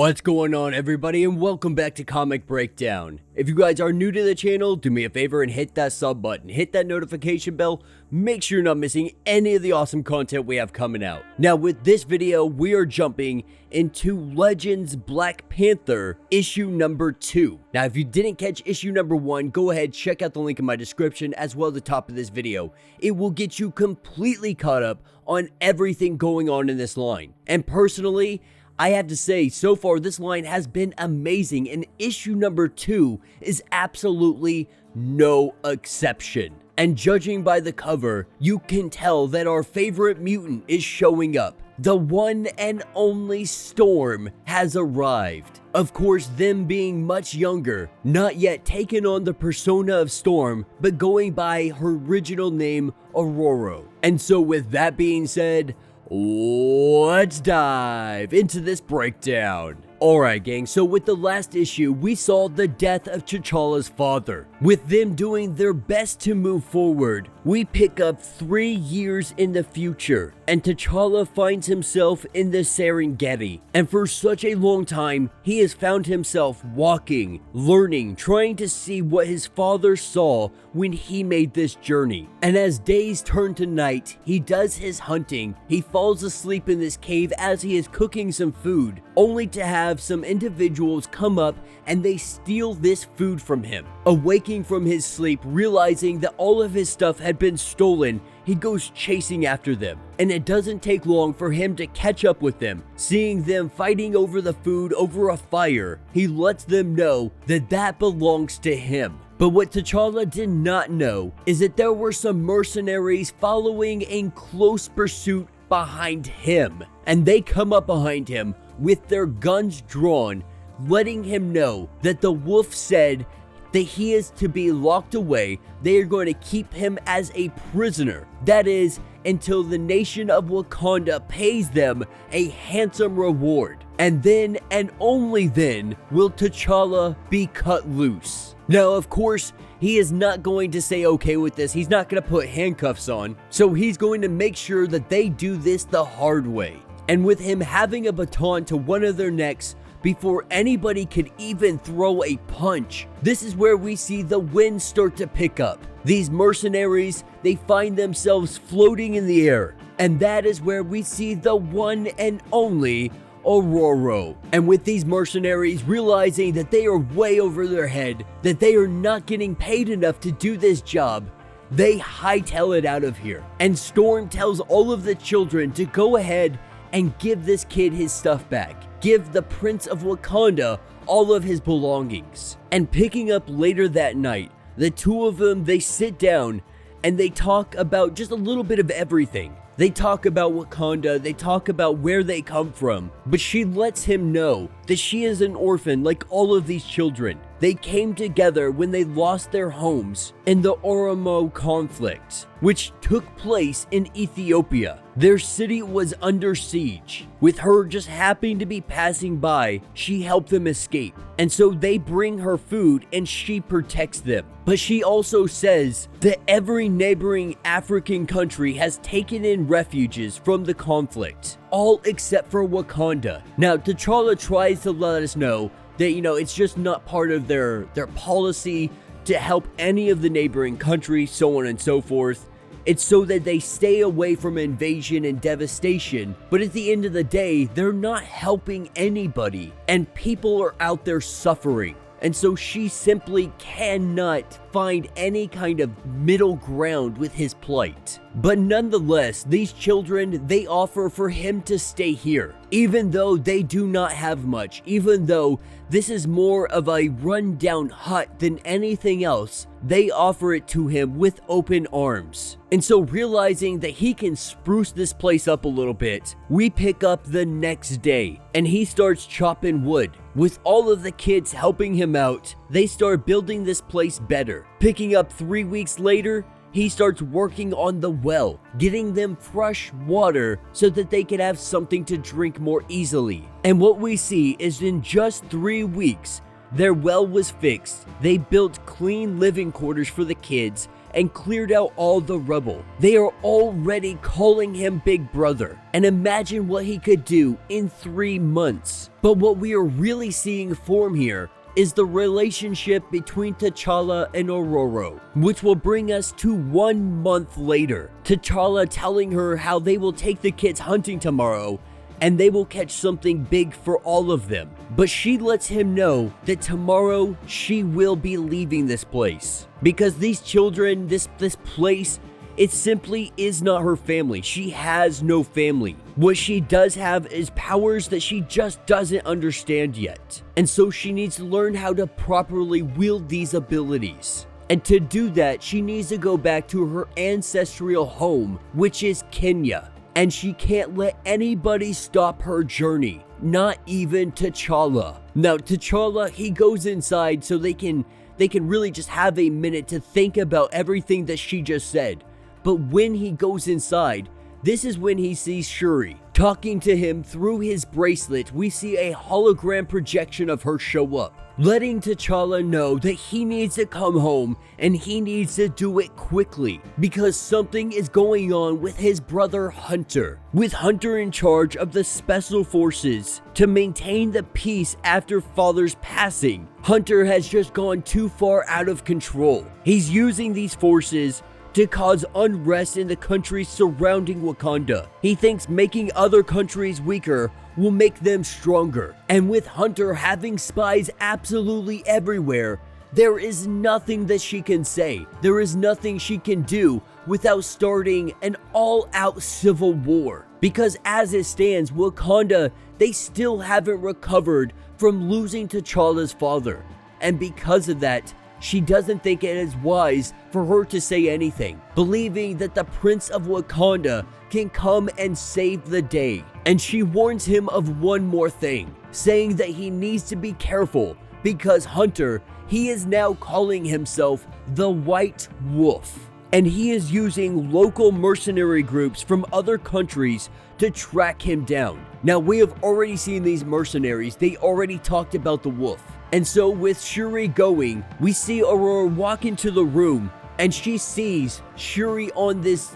What's going on, everybody, and welcome back to Comic Breakdown. If you guys are new to the channel, do me a favor and hit that sub button, hit that notification bell, make sure you're not missing any of the awesome content we have coming out. Now, with this video, we are jumping into Legends Black Panther issue number 2. Now, if you didn't catch issue number 1, go ahead, check out the link in my description as well as the top of this video. It will get you completely caught up on everything going on in this line. And personally, I have to say, so far this line has been amazing, and issue number 2 is absolutely no exception. And judging by the cover, you can tell that our favorite mutant is showing up. The one and only Storm has arrived. Of course, them being much younger, not yet taken on the persona of Storm, but going by her original name, Ororo. And so with that being said, let's dive into this breakdown. Alright gang, so with the last issue, we saw the death of T'Challa's father. With them doing their best to move forward, we pick up 3 years in the future, and T'Challa finds himself in the Serengeti. And for such a long time, he has found himself walking, learning, trying to see what his father saw when he made this journey. And as days turn to night, he does his hunting. He falls asleep in this cave as he is cooking some food, only to have some individuals come up and they steal this food from him. Awaking from his sleep, realizing that all of his stuff had been stolen, he goes chasing after them. And it doesn't take long for him to catch up with them. Seeing them fighting over the food over a fire, he lets them know that that belongs to him. But what T'Challa did not know is that there were some mercenaries following in close pursuit behind him. And they come up behind him with their guns drawn, letting him know that the wolf said that he is to be locked away. They are going to keep him as a prisoner. That is, until the nation of Wakanda pays them a handsome reward. And then, and only then, will T'Challa be cut loose. Now, of course, he is not going to say okay with this. He's not going to put handcuffs on. So he's going to make sure that they do this the hard way. And with him having a baton to one of their necks before anybody could even throw a punch, this is where we see the wind start to pick up. These mercenaries, they find themselves floating in the air. And that is where we see the one and only Ororo. And with these mercenaries realizing that they are way over their head, that they are not getting paid enough to do this job, they hightail it out of here. And Storm tells all of the children to go ahead and give this kid his stuff back. Give the Prince of Wakanda all of his belongings. And picking up later that night, the two of them, they sit down and they talk about just a little bit of everything. They talk about Wakanda, they talk about where they come from, but she lets him know that she is an orphan like all of these children. They came together when they lost their homes in the Ororo conflict, which took place in Ethiopia. Their city was under siege. With her just happening to be passing by, she helped them escape. And so they bring her food and she protects them. But she also says that every neighboring African country has taken in refugees from the conflict, all except for Wakanda. Now, T'Challa tries to let us know that, it's just not part of their policy to help any of the neighboring countries, so on and so forth. It's so that they stay away from invasion and devastation. But at the end of the day, they're not helping anybody, and people are out there suffering. And so she simply cannot find any kind of middle ground with his plight. But nonetheless, these children, they offer for him to stay here, even though they do not have much, even though this is more of a rundown hut than anything else. They offer it to him with open arms. And so realizing that he can spruce this place up a little bit, we pick up the next day and he starts chopping wood. With all of the kids helping him out, they start building this place better. Picking up 3 weeks later, he starts working on the well, getting them fresh water so that they can have something to drink more easily. And what we see is in just 3 weeks, their well was fixed. They built clean living quarters for the kids, and cleared out all the rubble. They are already calling him Big Brother, and imagine what he could do in 3 months. But what we are really seeing form here is the relationship between T'Challa and Ororo, which will bring us to 1 month later. T'Challa telling her how they will take the kids hunting tomorrow and they will catch something big for all of them. But she lets him know that tomorrow she will be leaving this place because these children, this place, it simply is not her family. She has no family. What she does have is powers that she just doesn't understand yet. And so she needs to learn how to properly wield these abilities. And to do that, she needs to go back to her ancestral home, which is Kenya. And she can't let anybody stop her journey, not even T'Challa. Now, T'Challa, he goes inside so they can really just have a minute to think about everything that she just said. But when he goes inside, this is when he sees Shuri. Talking to him through his bracelet, we see a hologram projection of her show up, letting T'Challa know that he needs to come home and he needs to do it quickly because something is going on with his brother Hunter. With Hunter in charge of the special forces to maintain the peace after Father's passing, Hunter has just gone too far out of control. He's using these forces to cause unrest in the countries surrounding Wakanda. He thinks making other countries weaker will make them stronger. And with Hunter having spies absolutely everywhere, there is nothing that she can say. There is nothing she can do without starting an all-out civil war. Because as it stands, Wakanda, they still haven't recovered from losing T'Challa's father. And because of that, she doesn't think it is wise for her to say anything, believing that the Prince of Wakanda can come and save the day. And she warns him of one more thing, saying that he needs to be careful because Hunter, he is now calling himself the White Wolf. And he is using local mercenary groups from other countries to track him down. Now, we have already seen these mercenaries. They already talked about the wolf. And so with Shuri going, we see Aurora walk into the room and she sees Shuri on this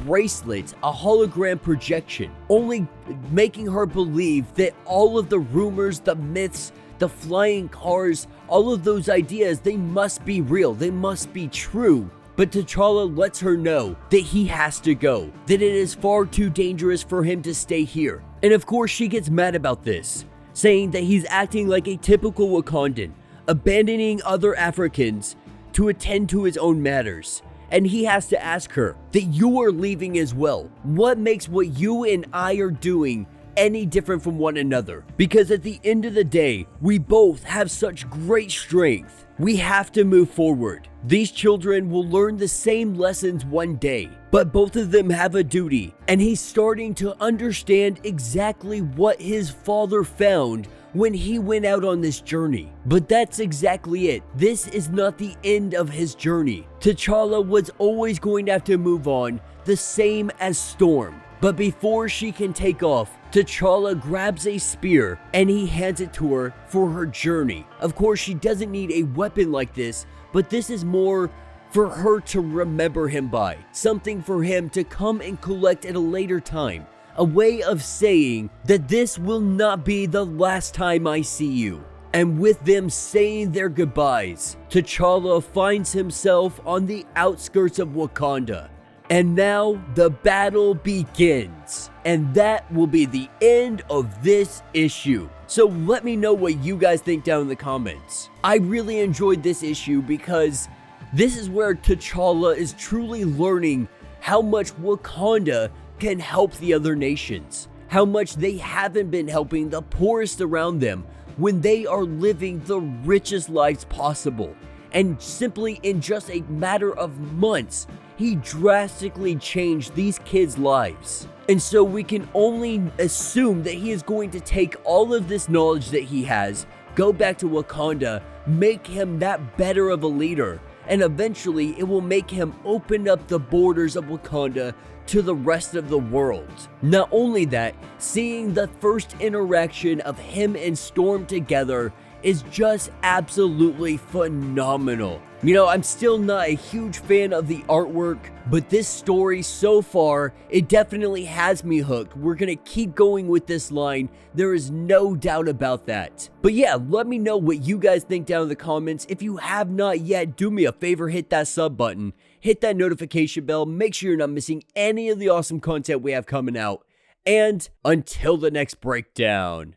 bracelet, a hologram projection, only making her believe that all of the rumors, the myths, the flying cars, all of those ideas, they must be real, they must be true. But T'Challa lets her know that he has to go, that it is far too dangerous for him to stay here. And of course she gets mad about this, saying that he's acting like a typical Wakandan, abandoning other Africans to attend to his own matters. And he has to ask her that you are leaving as well. What makes what you and I are doing any different from one another? Because at the end of the day, we both have such great strength. We have to move forward. These children will learn the same lessons one day, but both of them have a duty, and he's starting to understand exactly what his father found when he went out on this journey. But that's exactly it. This is not the end of his journey. T'Challa was always going to have to move on, the same as Storm. But before she can take off, T'Challa grabs a spear and he hands it to her for her journey. Of course, she doesn't need a weapon like this, but this is more for her to remember him by. Something for him to come and collect at a later time. A way of saying that this will not be the last time I see you. And with them saying their goodbyes, T'Challa finds himself on the outskirts of Wakanda. And now the battle begins. And that will be the end of this issue. So let me know what you guys think down in the comments. I really enjoyed this issue because this is where T'Challa is truly learning how much Wakanda can help the other nations. How much they haven't been helping the poorest around them when they are living the richest lives possible. And simply in just a matter of months, he drastically changed these kids' lives. And so we can only assume that he is going to take all of this knowledge that he has, go back to Wakanda, make him that better of a leader, and eventually it will make him open up the borders of Wakanda to the rest of the world. Not only that, seeing the first interaction of him and Storm together is just absolutely phenomenal. You know, I'm still not a huge fan of the artwork, but this story so far, it definitely has me hooked. We're gonna keep going with this line. There is no doubt about that. But yeah, let me know what you guys think down in the comments. If you have not yet, do me a favor, hit that sub button, hit that notification bell, make sure you're not missing any of the awesome content we have coming out. And until the next breakdown.